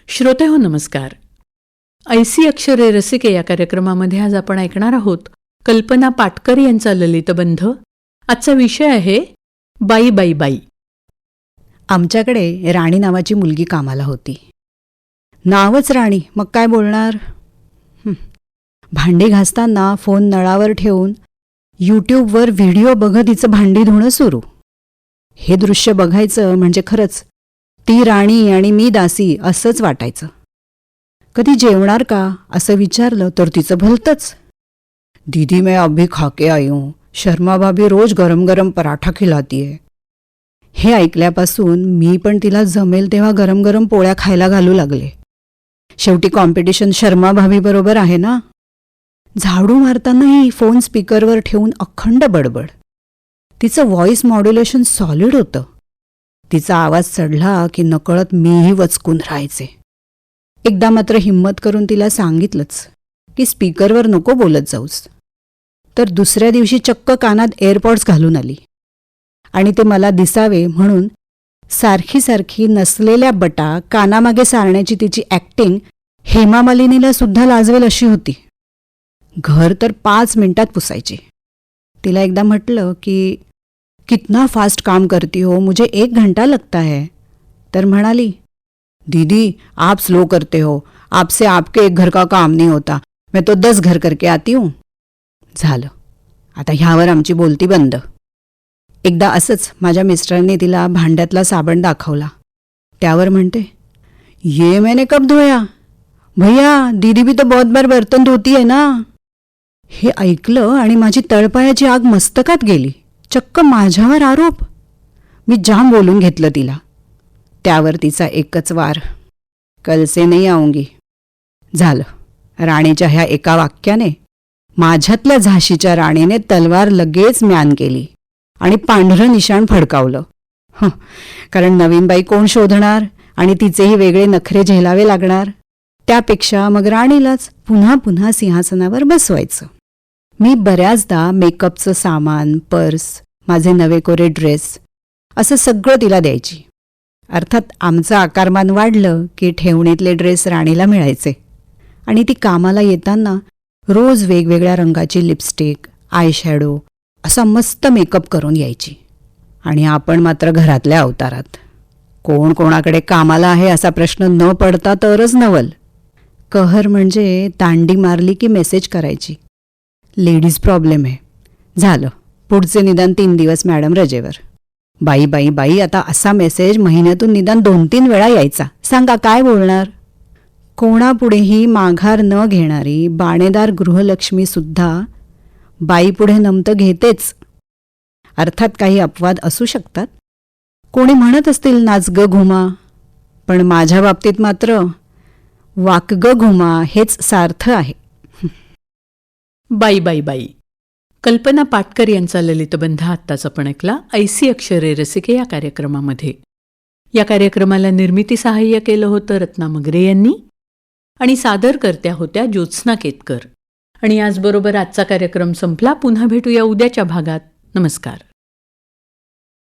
श्रोतेहो नमस्कार. ऐसी अक्षरे रसिके या कार्यक्रमामध्ये आज आपण ऐकणार आहोत कल्पना पाटकर यांचा ललितबंध. आजचा विषय आहे बाई बाई बाई. आमच्याकडे राणी नावाची मुलगी कामाला होती. नावच राणी, मग काय बोलणार. भांडी घासताना फोन नळावर ठेवून यूट्यूबवर व्हिडिओ बघत तिचं भांडी धुणं सुरू. हे दृश्य बघायचं म्हणजे खरंच ती राणी आणि मी दासी असंच वाटायचं. कधी जेवणार का असं विचारलं तर तिचं भलतंच. दीदी मैं अभी खाके आई हूं, शर्मा भाभी रोज गरम गरम पराठा खिलाती है. हे ऐकल्यापासून मी पण तिला जमेल तेव्हा गरम गरम पोळ्या खायला घालू लागले. शेवटी कॉम्पिटिशन शर्मा भाभीबरोबर आहे ना. झाडू मारतानाही फोन स्पीकरवर ठेवून अखंड बडबड. तिचं व्हॉइस मॉड्युलेशन सॉलिड होतं. तिचा आवाज चढला की नकळत मीही वचकून राहायचे. एकदा मात्र हिम्मत करून तिला सांगितलंच की स्पीकरवर नको बोलत जाऊस. तर दुसऱ्या दिवशी चक्क कानात एअरपॉड्स घालून आली आणि ते मला दिसावे म्हणून सारखी सारखी नसलेल्या बटा कानामागे सारण्याची तिची ॲक्टिंग हेमा मालिनीला सुद्धा लाजवेल अशी होती. घर तर 5 मिनिटात पुसायची. तिला एकदा म्हटलं की कितना फास्ट काम करती हो, मुझे 1 घंटा लगता है. तर म्हणाली, दीदी आप स्लो करते हो, आपसे आपके एक घर का काम नहीं होता, मैं तो 10 घर करके आती हूँ. झालं, आता ह्यावर आमची बोलती बंद. एकदा असंच माझ्या मिस्टरांनी तिला भांड्यातला साबण दाखवला. त्यावर म्हणते, ये मैंने कब धोया भैया, दीदी भी तो बहुत बार बर्तन धोती है ना. हे ऐकलं आणि माझी तळपायाची आग मस्तकात गेली. चक्क माझ्यावर आरोप. मी जाम बोलून घेतलं तिला. त्यावर तिचा एकच वार, कल से नहीं आऊंगी. झालं, राणीच्या ह्या एका वाक्याने माझ्यातल्या झाशीच्या राणीने तलवार लगेच म्यान केली आणि पांढरं निशाण फडकावलं. कारण नवीन बाई कोण शोधणार आणि तिचेही वेगळे नखरे झेलावे लागणार. त्यापेक्षा मग राणीलाच पुन्हा पुन्हा सिंहासनावर बसवायचं. मी बऱ्याचदा मेकअपचं सामान, पर्स, माझे नवे कोरे ड्रेस असं सगळं तिला द्यायची. अर्थात आमचं आकारमान वाढलं की ठेवणीतले ड्रेस राणीला मिळायचे आणि ती कामाला येताना रोज वेगवेगळ्या रंगाची लिपस्टिक, आयशॅडो असा मस्त मेकअप करून यायची. आणि आपण मात्र घरातल्या अवतारात. कोण कोणाकडे कामाला आहे असा प्रश्न न पडता तरच नवल. कहर म्हणजे दांडी मारली की मेसेज करायची, लेडीज प्रॉब्लेम आहे. झालं, पुढचे निदान 3 दिवस मॅडम रजेवर. बाई बाई बाई, आता असा मेसेज महिन्यातून निदान 2-3 वेळा यायचा. सांगा काय बोलणार. कोणापुढेही माघार न घेणारी बाणेदार गृहलक्ष्मीसुद्धा बाईपुढे नमतं घेतेच. अर्थात काही अपवाद असू शकतात. कोणी म्हणत असतील नाच ग घुमा, पण माझ्या बाबतीत मात्र वाक ग घुमा हेच सार्थ आहे. बाई बाई बाई. कल्पना पाटकर यांचा ललितबंध आत्ताच आपण ऐकला ऐसी अक्षरे रसिके या कार्यक्रमामध्ये. या कार्यक्रमाला निर्मिती सहाय्य केलं होतं रत्ना मगरे यांनी आणि सादरकर्त्या होत्या ज्योत्स्ना केतकर. आणि याचबरोबर आजचा कार्यक्रम संपला. पुन्हा भेटूया उद्याच्या भागात. नमस्कार.